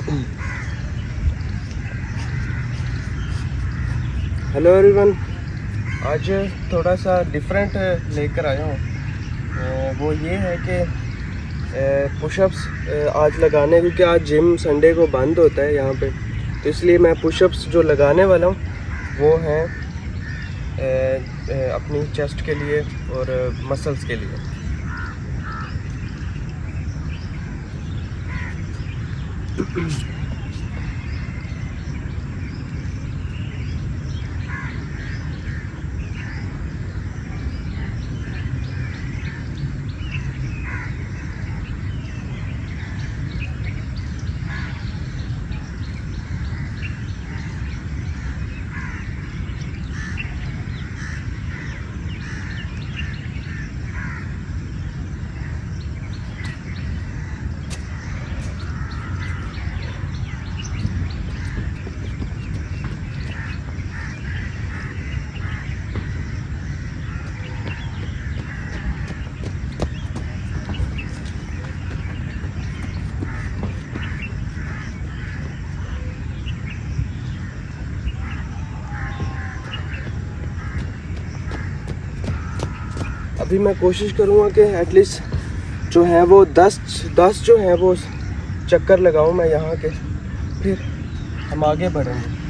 Hello everyone, आज थोड़ा सा डिफरेंट लेकर आया हूँ। वो ये है कि पुशअप्स आज लगाने, क्योंकि आज जिम संडे को बंद होता है यहाँ पे, तो इसलिए मैं पुशअप्स जो लगाने वाला हूँ वो हैं अपनी चेस्ट के लिए और मसल्स के लिए। अभी मैं कोशिश करूँगा कि एटलीस्ट जो है वो 10 जो है वो चक्कर लगाऊँ मैं यहाँ के, फिर हम आगे बढ़ेंगे।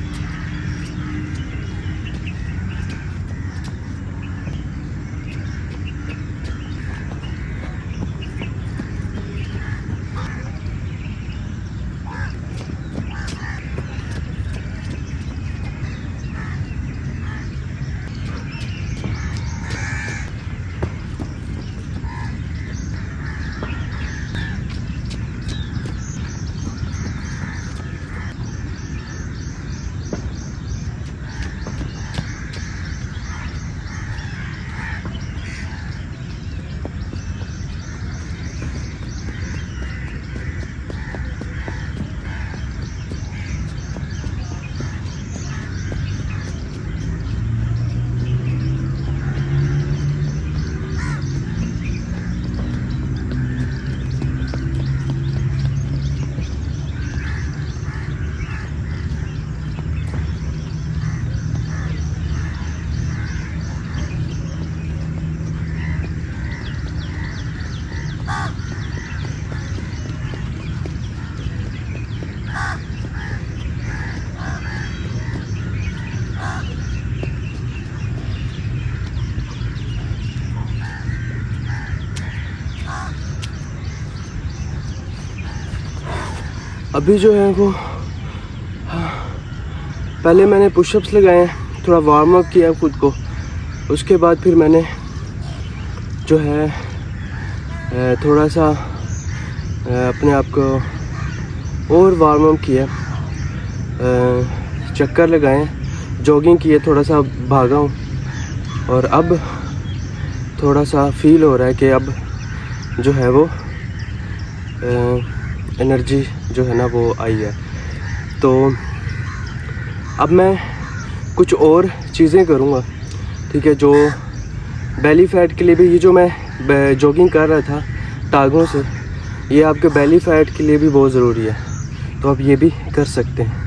अभी जो है वो पहले मैंने पुशअप्स लगाए, थोड़ा वार्म अप किया खुद को, उसके बाद फिर मैंने जो है थोड़ा सा अपने आप को और वार्म अप किया, चक्कर लगाए, जॉगिंग किए, थोड़ा सा भागा हूँ, और अब थोड़ा सा फील हो रहा है कि अब जो है वो एनर्जी जो है ना वो आई है। तो अब मैं कुछ और चीज़ें करूँगा, ठीक है, जो बेली फैट के लिए भी, ये जो मैं जॉगिंग कर रहा था टांगों से, ये आपके बेली फैट के लिए भी बहुत ज़रूरी है, तो आप ये भी कर सकते हैं।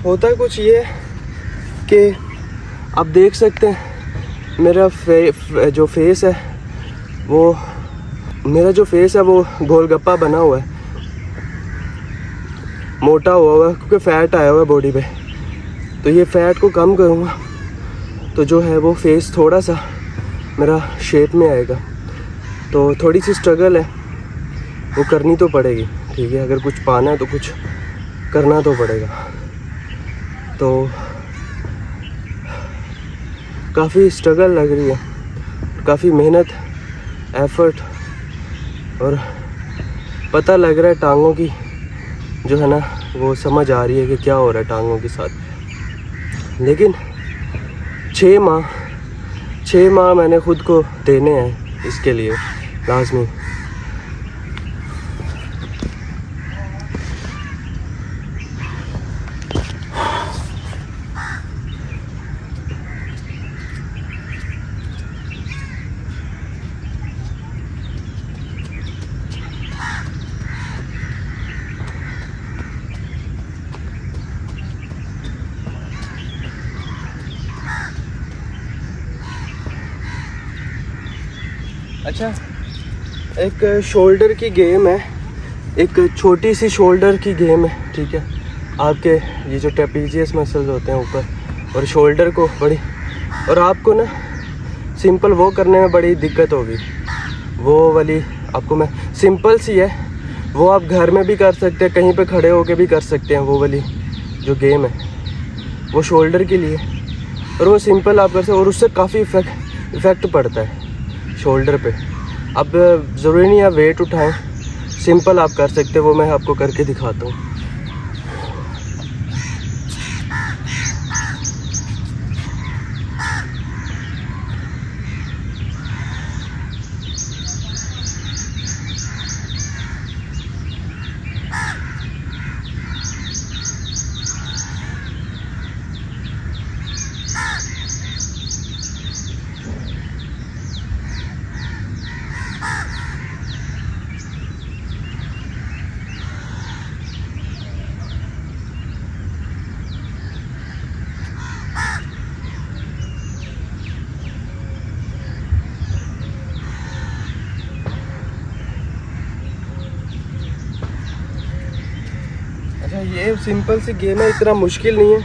होता कुछ ये कि आप देख सकते हैं मेरा जो फेस है वो गोलगप्पा बना हुआ है, मोटा हुआ है क्योंकि फ़ैट आया हुआ है बॉडी पे। तो ये फ़ैट को कम करूँगा तो जो है वो फेस थोड़ा सा मेरा शेप में आएगा। तो थोड़ी सी स्ट्रगल है, वो करनी तो पड़ेगी, ठीक है। अगर कुछ पाना है तो कुछ करना तो पड़ेगा। तो काफ़ी स्ट्रगल लग रही है, काफ़ी मेहनत, एफर्ट, और पता लग रहा है टांगों की जो है ना वो समझ आ रही है कि क्या हो रहा है टांगों के साथ। लेकिन 6 माह मैंने ख़ुद को देने हैं इसके लिए लाजमी। अच्छा, एक शोल्डर की गेम है, एक छोटी सी शोल्डर की गेम है, ठीक है। आपके ये जो ट्रेपीजियस मसल्स होते हैं ऊपर और शोल्डर को बड़ी, और आपको ना सिंपल वो करने में बड़ी दिक्कत होगी। वो वाली आपको मैं सिंपल सी है, वो आप घर में भी कर सकते हैं, कहीं पे खड़े होके भी कर सकते हैं। वो वाली जो गेम है वो शोल्डर के लिए, और वो सिंपल आप कर सकते, और उससे काफ़ी इफ़ेक्ट पड़ता है शोल्डर पे। अब ज़रूरी नहीं आप वेट उठाएं, सिंपल आप कर सकते हैं। वो मैं आपको करके दिखाता हूँ। अच्छा, ये सिंपल सी गेम है, इतना मुश्किल नहीं है,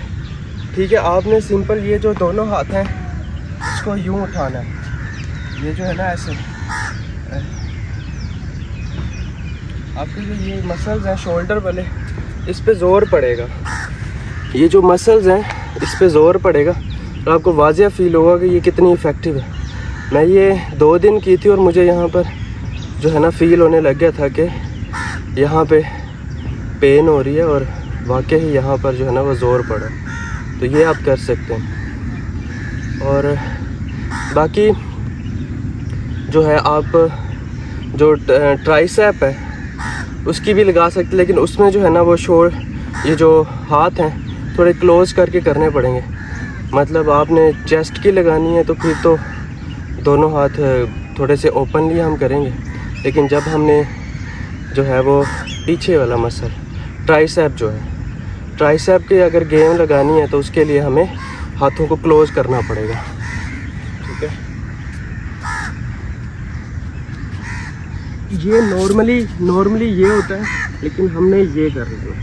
ठीक है। आपने सिंपल ये जो दोनों हाथ हैं इसको यूँ उठाना है, ये जो है ना ऐसे। आपके जो ये मसल्स हैं शोल्डर वाले, इस पे ज़ोर पड़ेगा। ये जो मसल्स हैं इस पे ज़ोर पड़ेगा तो आपको वाज़िया फील होगा कि ये कितनी इफ़ेक्टिव है। मैं ये 2 दिन की थी और मुझे यहाँ पर जो है ना फ़ील होने लग गया था कि यहाँ पे पेन हो रही है और वाकई ही यहाँ पर जो है ना वो ज़ोर पड़ा। तो ये आप कर सकते हैं। और बाकी जो है आप जो ट्राइसेप है उसकी भी लगा सकते, लेकिन उसमें जो है ना वो ये जो हाथ हैं थोड़े क्लोज़ करके करने पड़ेंगे। मतलब आपने चेस्ट की लगानी है तो फिर तो दोनों हाथ थोड़े से ओपनली हम करेंगे, लेकिन जब हमने जो है वो पीछे वाला मसल ट्राइसेप जो है, ट्राइसेप की अगर गेम लगानी है तो उसके लिए हमें हाथों को क्लोज करना पड़ेगा, ठीक है। ये नॉर्मली ये होता है, लेकिन हमने ये कर लिया।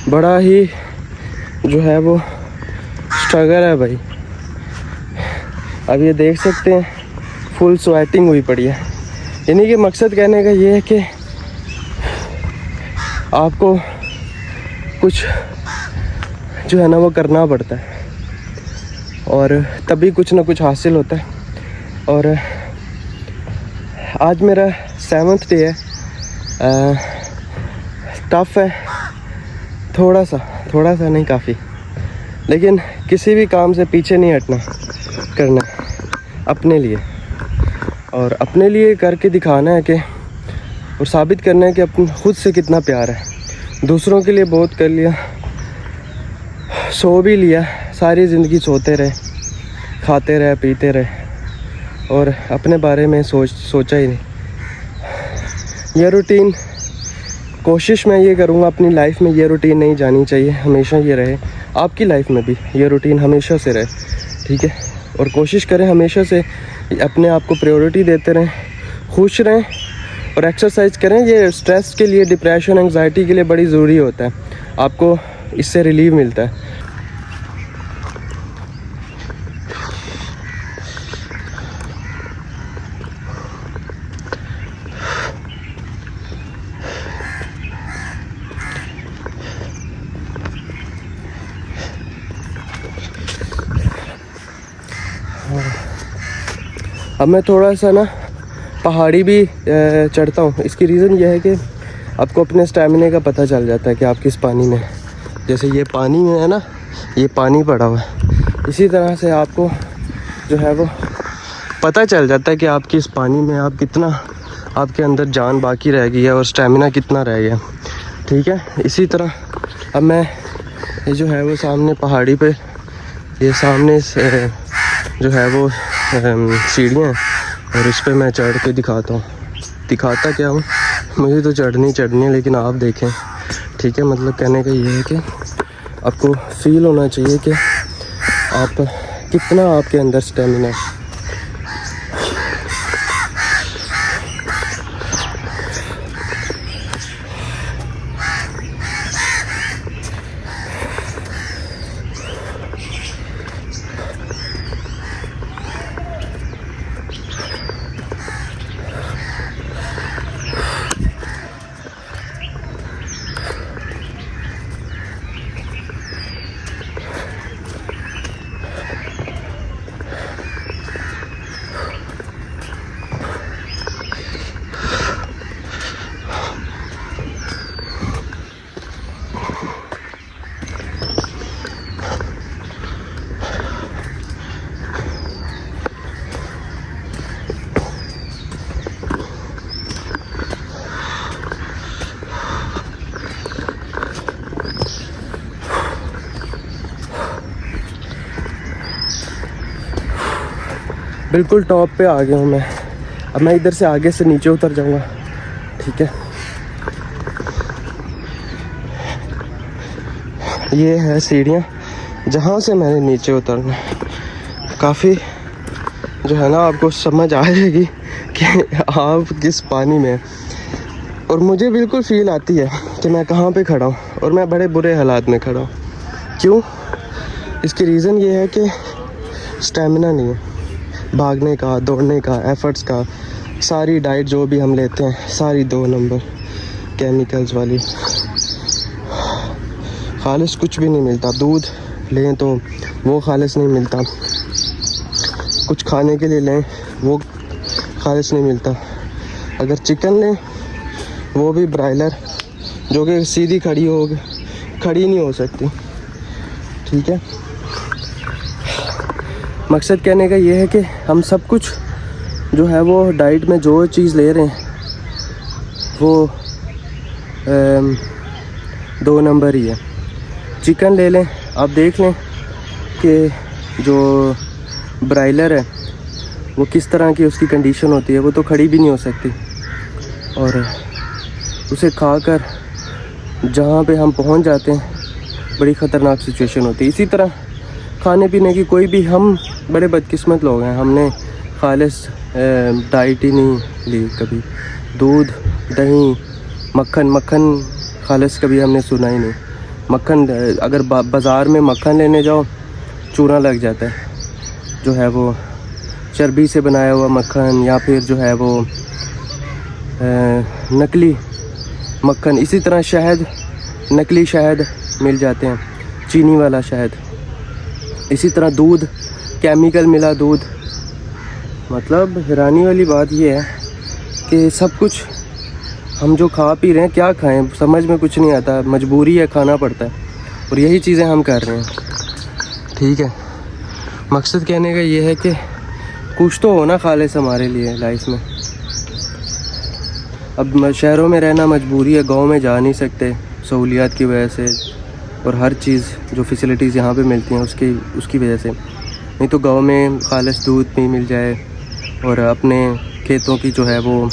बड़ा ही जो है वो स्ट्रगल है भाई। अब ये देख सकते हैं फुल स्वेटिंग हुई पड़ी है। यानी कि मकसद कहने का ये है कि आपको कुछ जो है ना वो करना पड़ता है और तभी कुछ ना कुछ हासिल होता है। और आज मेरा 7th डे है, टफ़ है थोड़ा सा नहीं, काफ़ी। लेकिन किसी भी काम से पीछे नहीं हटना, करना है अपने लिए, और अपने लिए करके दिखाना है कि, और साबित करना है कि अपन खुद से कितना प्यार है। दूसरों के लिए बहुत कर लिया, सो भी लिया, सारी ज़िंदगी सोते रहे, खाते रहे, पीते रहे, और अपने बारे में सोचा ही नहीं। यह रूटीन, कोशिश मैं ये करूँगा अपनी लाइफ में ये रूटीन नहीं जानी चाहिए, हमेशा ये रहे। आपकी लाइफ में भी ये रूटीन हमेशा से रहे, ठीक है। और कोशिश करें हमेशा से अपने आप को प्रायोरिटी देते रहें, खुश रहें, और एक्सरसाइज करें। ये स्ट्रेस के लिए, डिप्रेशन, एंग्जाइटी के लिए बड़ी ज़रूरी होता है। आपको इससे रिलीव मिलता है। अब मैं थोड़ा सा ना पहाड़ी भी चढ़ता हूँ। इसकी रीज़न ये है कि आपको अपने स्टैमिना का पता चल जाता है कि आप किस पानी में हैं। जैसे ये पानी में है ना, ये पानी पड़ा हुआ है, इसी तरह से आपको जो है वो पता चल जाता है कि आप किस पानी में, आप कितना, आपके अंदर जान बाकी रह गई है और स्टैमिना कितना रह गया, ठीक है। इसी तरह अब मैं ये जो है वो सामने पहाड़ी पे, ये सामने जो है वो सीढ़ियाँ हैं, और इस पे मैं चढ़ के दिखाता क्या हूँ, मुझे तो चढ़नी है, लेकिन आप देखें, ठीक है। मतलब कहने का ये है कि आपको फील होना चाहिए कि आप कितना, आपके अंदर स्टेमिना है। बिल्कुल टॉप पे आ गया हूँ मैं। अब मैं इधर से आगे से नीचे उतर जाऊँगा, ठीक है। ये है सीढ़ियाँ जहाँ से मैंने नीचे उतरना है। काफ़ी जो है ना, आपको समझ आ जाएगी कि आप किस पानी में, और मुझे बिल्कुल फील आती है कि मैं कहाँ पे खड़ा हूँ, और मैं बड़े बुरे हालात में खड़ा हूँ। क्यों? इसकी रीज़न ये है कि स्टेमिना नहीं है, भागने का, दौड़ने का, एफर्ट्स का। सारी डाइट जो भी हम लेते हैं, सारी 2 नंबर केमिकल्स वाली, खालिस कुछ भी नहीं मिलता। दूध लें तो वो खालिस नहीं मिलता, कुछ खाने के लिए लें वो खालिस नहीं मिलता। अगर चिकन लें वो भी ब्रायलर, जो कि सीधी खड़ी नहीं हो सकती, ठीक है। मकसद कहने का ये है कि हम सब कुछ जो है वो डाइट में जो चीज़ ले रहे हैं वो 2 नंबर ही है। चिकन ले लें, आप देख लें कि जो ब्रायलर है वो किस तरह की उसकी कंडीशन होती है, वो तो खड़ी भी नहीं हो सकती, और उसे खाकर जहाँ पे हम पहुँच जाते हैं बड़ी ख़तरनाक सिचुएशन होती है। इसी तरह खाने पीने की कोई भी, हम बड़े बदकिस्मत लोग हैं, हमने खालिस डाइट ही नहीं ली कभी। दूध, दही, मक्खन खालिस कभी हमने सुना ही नहीं। मक्खन, अगर बाज़ार में मक्खन लेने जाओ चूना लग जाता है, जो है वो चर्बी से बनाया हुआ मक्खन, या फिर जो है वो नकली मक्खन। इसी तरह शहद, नकली शहद मिल जाते हैं, चीनी वाला शहद। इसी तरह दूध, केमिकल मिला दूध। मतलब हैरानी वाली बात यह है कि सब कुछ हम जो खा पी रहे हैं क्या खाएं, समझ में कुछ नहीं आता, मजबूरी है, खाना पड़ता है, और यही चीज़ें हम कर रहे हैं। ठीक है, मकसद कहने का ये है कि कुछ तो होना खालिस हमारे लिए लाइफ में। अब शहरों में रहना मजबूरी है, गांव में जा नहीं सकते सहूलियात की वजह से, और हर चीज़ जो फैसिलिटीज़ यहाँ पे मिलती हैं उसकी वजह से। नहीं तो गांव में खालिस दूध भी मिल जाए और अपने खेतों की जो है वो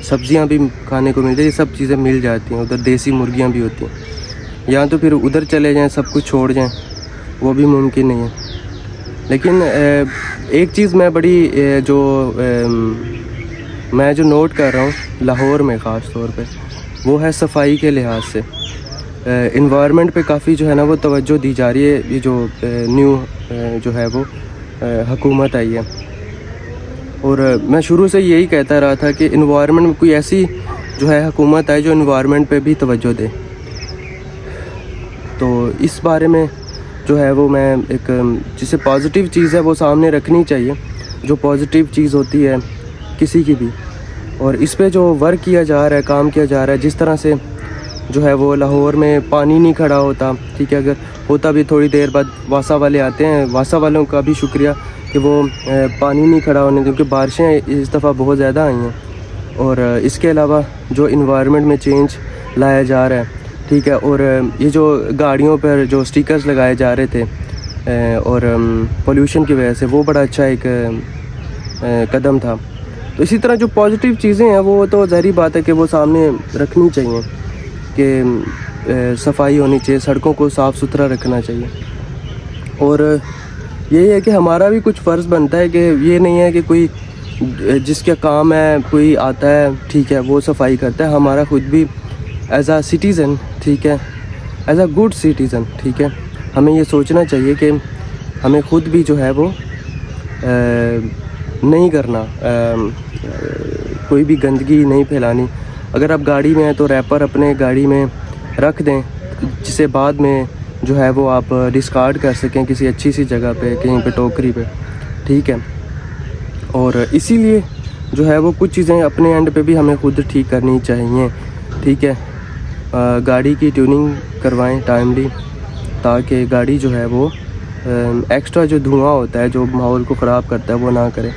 सब्जियां भी खाने को मिल जाए, ये सब चीज़ें मिल जाती हैं। उधर देसी मुर्गियां भी होती हैं। या तो फिर उधर चले जाएं, सब कुछ छोड़ जाएं, वो भी मुमकिन नहीं है। लेकिन एक चीज़ मैं मैं जो नोट कर रहा हूँ लाहौर में ख़ास तौर पे, वो है सफाई के लिहाज से। इन्वायरमेंट पे काफ़ी जो है ना वो तवज्जो दी जा रही है। ये जो न्यू जो है वो हुकूमत आई है, और मैं शुरू से यही कहता रहा था कि इन्वायरमेंट में कोई ऐसी जो है हुकूमत आए जो इन्वायरमेंट पे भी तवज्जो दे। तो इस बारे में जो है वो मैं एक जिसे पॉजिटिव चीज़ है वो सामने रखनी चाहिए, जो पॉजिटिव चीज़ होती है किसी की भी। और इस पे जो वर्क किया जा रहा है, काम किया जा रहा है, जिस तरह से जो है वो लाहौर में पानी नहीं खड़ा होता, ठीक है, अगर होता भी थोड़ी देर बाद वासा वाले आते हैं, वासा वालों का भी शुक्रिया कि वो पानी नहीं खड़ा होने, क्योंकि बारिशें इस दफ़ा बहुत ज़्यादा आई हैं। और इसके अलावा जो इन्वायरमेंट में चेंज लाया जा रहा है, ठीक है, और ये जो गाड़ियों पर जो स्टिकर्स लगाए जा रहे थे और पोल्यूशन की वजह से, वो बड़ा अच्छा एक कदम था। तो इसी तरह जो पॉजिटिव चीज़ें हैं वो तो ज़ाहिर बात है कि वो सामने रखनी चाहिए, कि सफाई होनी चाहिए, सड़कों को साफ़ सुथरा रखना चाहिए। और यही है कि हमारा भी कुछ फ़र्ज़ बनता है कि ये नहीं है कि कोई जिसका काम है कोई आता है, ठीक है, वो सफाई करता है। हमारा ख़ुद भी एज़ आ सिटीज़न, ठीक है, एज़ आ गुड सिटीज़न, ठीक है, हमें ये सोचना चाहिए कि हमें ख़ुद भी जो है वो नहीं करना, कोई भी गंदगी नहीं फैलानी। अगर आप गाड़ी में हैं तो रैपर अपने गाड़ी में रख दें, जिसे बाद में जो है वो आप डिस्कार्ड कर सकें किसी अच्छी सी जगह पे, कहीं पे टोकरी पे, ठीक है। और इसीलिए जो है वो कुछ चीज़ें अपने एंड पे भी हमें खुद ठीक करनी चाहिए, ठीक है। गाड़ी की ट्यूनिंग करवाएं टाइमली, ताकि गाड़ी जो है वो एक्स्ट्रा जो धुआं होता है जो माहौल को ख़राब करता है वो ना करे।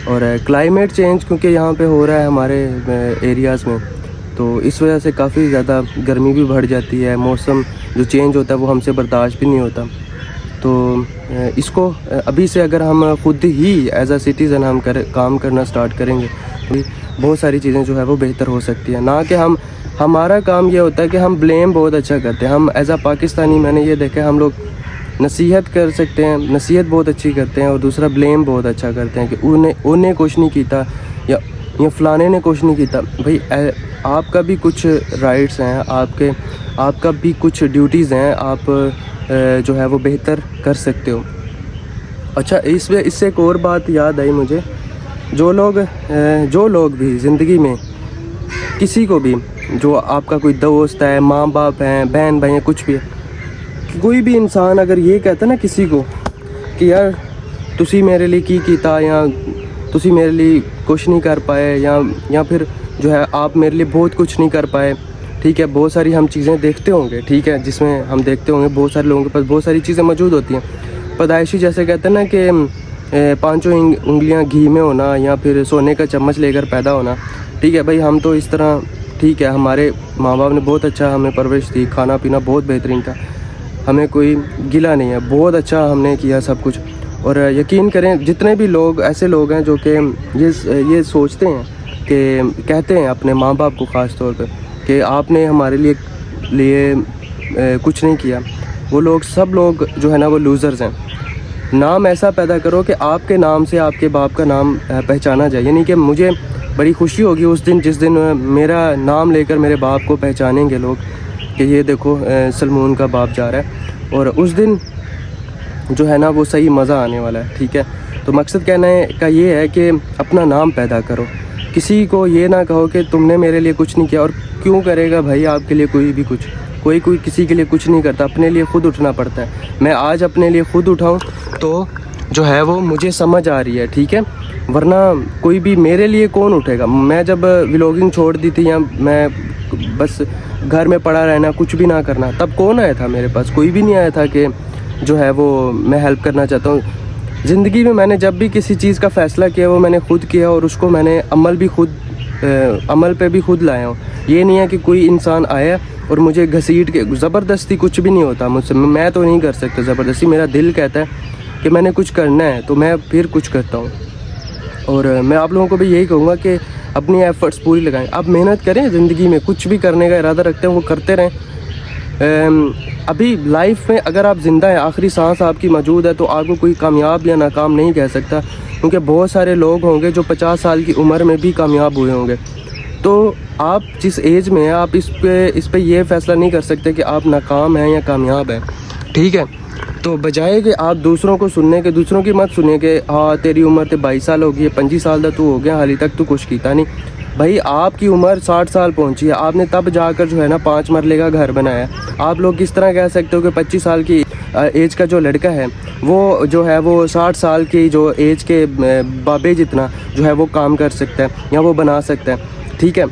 और क्लाइमेट चेंज क्योंकि यहाँ पे हो रहा है हमारे एरियाज़ में, तो इस वजह से काफ़ी ज़्यादा गर्मी भी बढ़ जाती है। मौसम जो चेंज होता है वो हमसे बर्दाश्त भी नहीं होता। तो इसको अभी से अगर हम खुद ही एज अ सिटीज़न हम काम करना स्टार्ट करेंगे तो बहुत सारी चीज़ें जो है वो बेहतर हो सकती है। ना कि हमारा काम ये होता है कि हम ब्लेम बहुत अच्छा करते हैं। हम एज अ पाकिस्तानी मैंने ये देखा, हम लोग नसीहत कर सकते हैं, नसीहत बहुत अच्छी करते हैं, और दूसरा ब्लेम बहुत अच्छा करते हैं कि उन्हें कुछ नहीं किया या फ़लाने ने कुछ नहीं किया। भाई आपका भी कुछ राइट्स हैं, आपका भी कुछ ड्यूटीज़ हैं, आप जो है वो बेहतर कर सकते हो। अच्छा, इससे एक और बात याद आई मुझे, जो लोग भी ज़िंदगी में किसी को भी, जो आपका कोई दोस्त है, माँ बाप हैं, बहन भाई हैं, कुछ भी है, कोई भी इंसान अगर ये कहता ना किसी को कि यार तुसी मेरे लिए की कीता, या तुसी मेरे लिए कुछ नहीं कर पाए, या फिर जो है आप मेरे लिए बहुत कुछ नहीं कर पाए, ठीक है। बहुत सारी हम चीज़ें देखते होंगे, ठीक है, जिसमें हम देखते होंगे बहुत सारे लोगों के पास बहुत सारी चीज़ें मौजूद होती हैं। पैदाइशी जैसे कहते हैं ना कि पांचों उंगलियां घी में होना, या फिर सोने का चम्मच लेकर पैदा होना, ठीक है। भाई हम तो इस तरह, ठीक है, हमारे माँ बाप ने बहुत अच्छा हमें परवरिश दी, खाना पीना बहुत बेहतरीन था, हमें कोई गिला नहीं है, बहुत अच्छा हमने किया सब कुछ। और यकीन करें जितने भी लोग ऐसे लोग हैं जो कि ये सोचते हैं कि कहते हैं अपने माँ बाप को ख़ास तौर पे कि आपने हमारे लिए कुछ नहीं किया, वो लोग सब लोग जो है ना वो लूज़र्स हैं। नाम ऐसा पैदा करो कि आपके नाम से आपके बाप का नाम पहचाना जाए। यानी कि मुझे बड़ी खुशी होगी उस दिन जिस दिन मेरा नाम लेकर मेरे बाप को पहचानेंगे लोग कि ये देखो सलमून का बाप जा रहा है, और उस दिन जो है ना वो सही मज़ा आने वाला है, ठीक है। तो मकसद कहने का ये है कि अपना नाम पैदा करो, किसी को ये ना कहो कि तुमने मेरे लिए कुछ नहीं किया। और क्यों करेगा भाई आपके लिए कोई भी कुछ, कोई किसी के लिए कुछ नहीं करता, अपने लिए ख़ुद उठना पड़ता है। मैं आज अपने लिए ख़ुद उठाऊं तो जो है वो मुझे समझ आ रही है, ठीक है। वरना कोई भी मेरे लिए कौन उठेगा। मैं जब व्लॉगिंग छोड़ दी थी या मैं बस घर में पड़ा रहना, कुछ भी ना करना, तब कौन आया था मेरे पास? कोई भी नहीं आया था कि जो है वो मैं हेल्प करना चाहता हूँ। ज़िंदगी में मैंने जब भी किसी चीज़ का फ़ैसला किया वो मैंने खुद किया और उसको मैंने अमल पे भी खुद लाया हूँ। ये नहीं है कि कोई इंसान आया और मुझे घसीट के, ज़बरदस्ती कुछ भी नहीं होता मुझसे, मैं तो नहीं कर सकता ज़बरदस्ती। मेरा दिल कहता है कि मैंने कुछ करना है तो मैं फिर कुछ करता हूँ। और मैं आप लोगों को भी यही कहूँगा कि अपनी एफ़र्ट्स पूरी लगाएं। आप मेहनत करें, ज़िंदगी में कुछ भी करने का इरादा रखते हैं वो करते रहें। अभी लाइफ में अगर आप ज़िंदा हैं, आखिरी सांस आपकी मौजूद है, तो आपको कोई कामयाब या नाकाम नहीं कह सकता, क्योंकि बहुत सारे लोग होंगे जो 50 साल की उम्र में भी कामयाब हुए होंगे। तो आप जिस एज में हैं, आप इस पे ये फ़ैसला नहीं कर सकते कि आप नाकाम हैं या कामयाब हैं, ठीक है। तो बजाय कि आप दूसरों को सुनने के, दूसरों की मत सुनिए कि हाँ तेरी उम्र तो 22 साल हो गई है, 25 साल का तू हो गया, हाली तक तू कुछ कीता नहीं। भाई आपकी उम्र 60 साल पहुंची है, आपने तब जाकर जो है ना 5 मरले का घर बनाया। आप लोग किस तरह कह सकते हो कि 25 साल की एज का जो लड़का है वो जो है वो 60 साल की जो एज के बाबे जितना जो है वो काम कर सकता है या वो बना सकता है, ठीक है।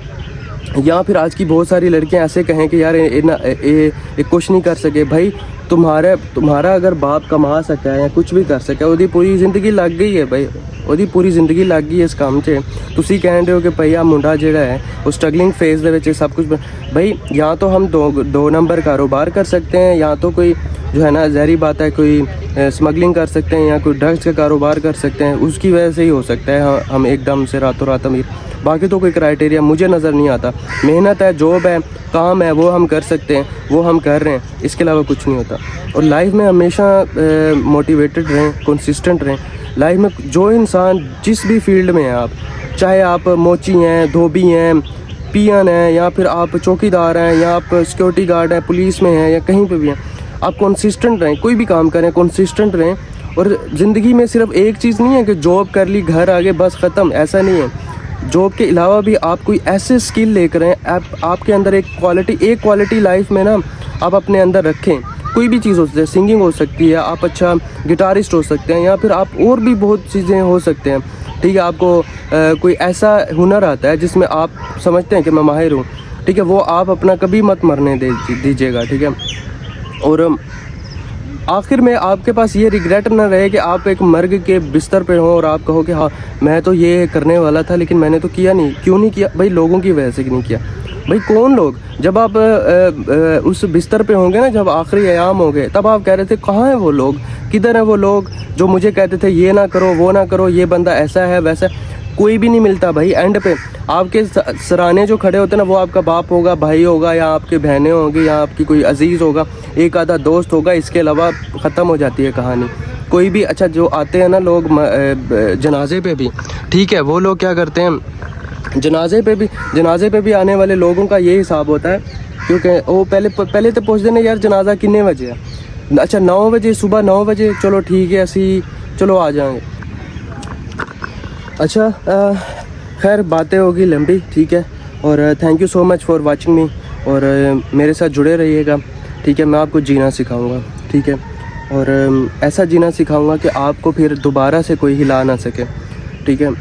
या फिर आज की बहुत सारी लड़कियां ऐसे कहें कि यार ये कुछ नहीं कर सके। भाई तुम्हारा अगर बाप कमा सका है या कुछ भी कर सका, ਉਹਦੀ पूरी ज़िंदगी लग गई है भाई, ਉਹਦੀ पूरी ज़िंदगी लग गई है इस काम 'ਚ। ਤੁਸੀਂ ਕਹਿੰਦੇ ਹੋ कि भाई आ मुंडा ਜਿਹੜਾ है वो स्ट्रगलिंग फेज़ ਦੇ ਵਿੱਚ सब कुछ। भाई या तो हम दो नंबर कारोबार कर सकते हैं, या तो कोई जो है ना ज़ाहिर बात है कोई स्मगलिंग कर सकते हैं या कोई ड्रग्स का कारोबार कर सकते हैं, उसकी वजह से ही हो सकता है हम एकदम से रातों रात अमीर। बाकी तो कोई क्राइटेरिया मुझे नज़र नहीं आता। मेहनत है, जॉब है, काम है, वो हम कर सकते हैं, वो हम कर रहे हैं, इसके अलावा कुछ नहीं होता। और लाइफ में हमेशा मोटिवेटेड रहें, कंसिस्टेंट रहें। लाइफ में जो इंसान जिस भी फील्ड में है, आप चाहे आप मोची हैं, धोबी हैं, पियन हैं, या फिर आप चौकीदार हैं, या आप सिक्योरिटी गार्ड हैं, पुलिस में हैं, या कहीं पे भी हैं, आप कंसिस्टेंट रहें। कोई भी काम करें कंसिस्टेंट रहें। और ज़िंदगी में सिर्फ एक चीज़ नहीं है कि जॉब कर ली, घर आ गए, बस ख़त्म, ऐसा नहीं है। जॉब के अलावा भी आप कोई ऐसे स्किल लेकर आएँ, आपके अंदर एक क्वालिटी लाइफ में ना आप अपने अंदर रखें। कोई भी चीज़ हो सकती है, सिंगिंग हो सकती है, आप अच्छा गिटारिस्ट हो सकते हैं, या फिर आप और भी बहुत चीज़ें हो सकते हैं, ठीक है। आपको कोई ऐसा हुनर आता है जिसमें आप समझते हैं कि मैं माहिर हूँ, ठीक है, वो आप अपना कभी मत मरने दीजिएगा, ठीक है। और आखिर में आपके पास ये रिग्रेट ना रहे कि आप एक मर्ग के बिस्तर पे हो और आप कहो कि हाँ मैं तो ये करने वाला था लेकिन मैंने तो किया नहीं। क्यों नहीं किया? भाई लोगों की वजह से नहीं किया। भाई कौन लोग? जब आप उस बिस्तर पे होंगे ना, जब आखिरी अयाम हो गए, तब आप कह रहे थे कहाँ हैं वो लोग, किधर हैं वो लोग जो मुझे कहते थे ये ना करो, वो ना करो, ये बंदा ऐसा है वैसा। कोई भी नहीं मिलता भाई। एंड पे आपके सराहने जो खड़े होते हैं ना, वो आपका बाप होगा, भाई होगा, या आपके बहनें होंगी, या आपकी कोई अजीज़ होगा, एक आधा दोस्त होगा। इसके अलावा ख़त्म हो जाती है कहानी। कोई भी अच्छा जो आते हैं ना लोग जनाजे पे भी, ठीक है, वो लोग क्या करते हैं, जनाजे पे भी आने वाले लोगों का ये हिसाब होता है, क्योंकि वो पहले तो पूछते हैं यार जनाजा कितने बजे है। अच्छा 9 बजे, सुबह 9 बजे, चलो ठीक है असी चलो आ जाएंगे। अच्छा खैर बातें होगी लंबी, ठीक है। और thank you so much for watching me. और मेरे साथ जुड़े रहिएगा, ठीक है। मैं आपको जीना सिखाऊंगा, ठीक है। और ऐसा जीना सिखाऊंगा कि आपको फिर दोबारा से कोई हिला ना सके, ठीक है।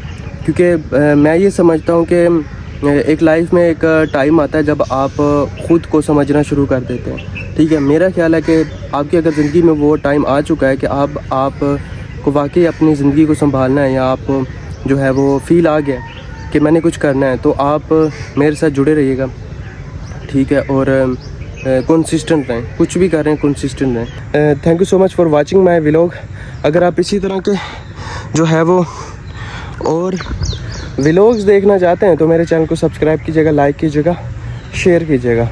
क्योंकि मैं ये समझता हूँ कि एक लाइफ में एक टाइम आता है जब आप ख़ुद को समझना शुरू कर देते हैं, ठीक है। मेरा ख्याल है कि आपकी अगर ज़िंदगी में वो टाइम आ चुका है कि आप को वाकई अपनी ज़िंदगी को संभालना है, या आप जो है वो फ़ील आ गया कि मैंने कुछ करना है, तो आप मेरे साथ जुड़े रहिएगा, ठीक है। और कंसिस्टेंट रहें, कुछ भी कर रहे हैं कंसिस्टेंट रहें। Thank you so much for watching my vlog. अगर आप इसी तरह के जो है वो और व्लॉग्स देखना चाहते हैं तो मेरे चैनल को सब्सक्राइब कीजिएगा, लाइक कीजिएगा, शेयर कीजिएगा।